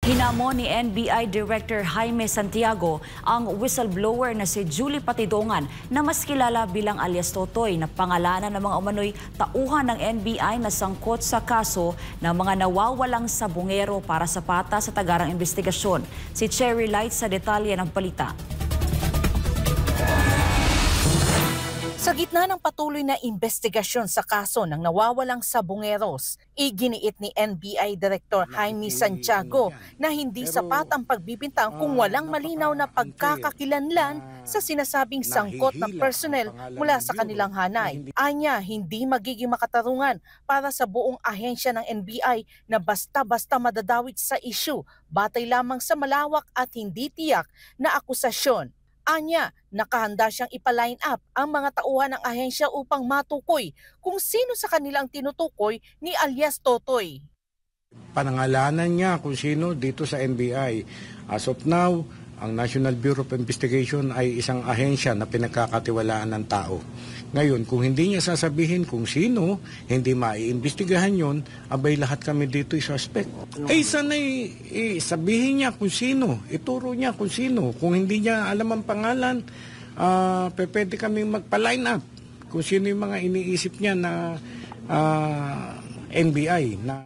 Hinamon ni NBI Director Jaime Santiago ang whistleblower na si Julie Patidongan na mas kilala bilang alias Totoy na pangalanan ng mga umano'y tauhan ng NBI na sangkot sa kaso ng mga nawawalang sabungero para sa patas sa tagarang investigasyon. Si Cherry Light sa detalye ng balita. Sa gitna ng patuloy na investigasyon sa kaso ng nawawalang sabungeros, iginiit ni NBI Director Jaime Santiago na hindi sapat ang pagbibintang kung walang malinaw na pagkakakilanlan sa sinasabing sangkot na personnel mula sa kanilang hanay. Anya, hindi magiging makatarungan para sa buong ahensya ng NBI na basta-basta madadawit sa issue batay lamang sa malawak at hindi tiyak na akusasyon. Anya, nakahanda siyang ipa-line up ang mga tauhan ng ahensya upang matukoy kung sino sa kanilang tinutukoy ni alias Totoy. Panangalanan niya kung sino dito sa NBI. As of now, ang National Bureau of Investigation ay isang ahensya na pinagkakatiwalaan ng tao. Ngayon, kung hindi niya sasabihin kung sino, hindi maiimbestigahan yon, abay lahat kami dito ay suspect. Sana'y sabihin niya kung sino, ituro niya kung sino. Kung hindi niya alam ang pangalan, pwede kami magpa-line up kung sino yung mga iniisip niya na NBI na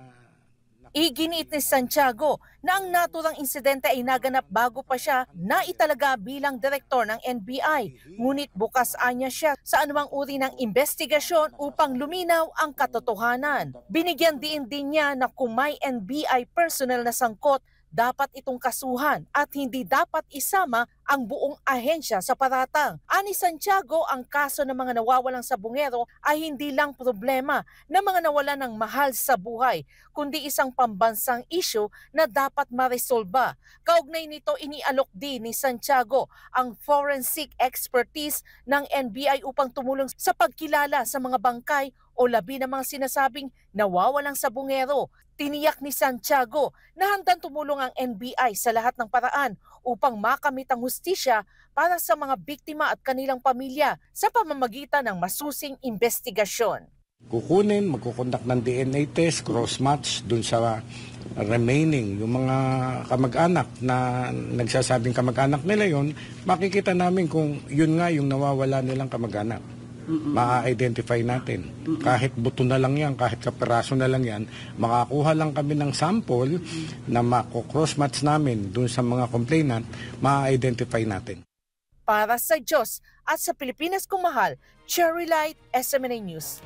Iginiit ni Santiago na ang naturang insidente ay naganap bago pa siya naitalaga bilang direktor ng NBI. Ngunit bukas anya siya sa anumang uri ng investigasyon upang luminaw ang katotohanan. Binigyan din niya na kung may NBI personnel na sangkot, dapat itong kasuhan at hindi dapat isama ang buong ahensya sa paratang. Ani Santiago, ang kaso ng mga nawawalang sabungero ay hindi lang problema ng mga nawalan ng mahal sa buhay, kundi isang pambansang issue na dapat maresolba. Kaugnay nito, inialok din ni Santiago ang forensic expertise ng NBI upang tumulong sa pagkilala sa mga bangkay o labi ng mga sinasabing nawawalang sabungero. Tiniyak ni Santiago na handang tumulong ang NBI sa lahat ng paraan upang makamit ang hustisya para sa mga biktima at kanilang pamilya sa pamamagitan ng masusing investigasyon. Kukunin, magkukondak ng DNA test, cross-match dun sa remaining, yung mga kamag-anak na nagsasabing kamag-anak nila yon, makikita namin kung yun nga yung nawawala nilang kamag-anak. Ma-identify natin. Kahit buto na lang yan, kahit kaperaso na lang yan, makakuha lang kami ng sample na mako-cross-match namin dun sa mga complainant, ma-identify natin. Para sa Diyos at sa Pilipinas kong mahal, Cherry Light, SMNA News.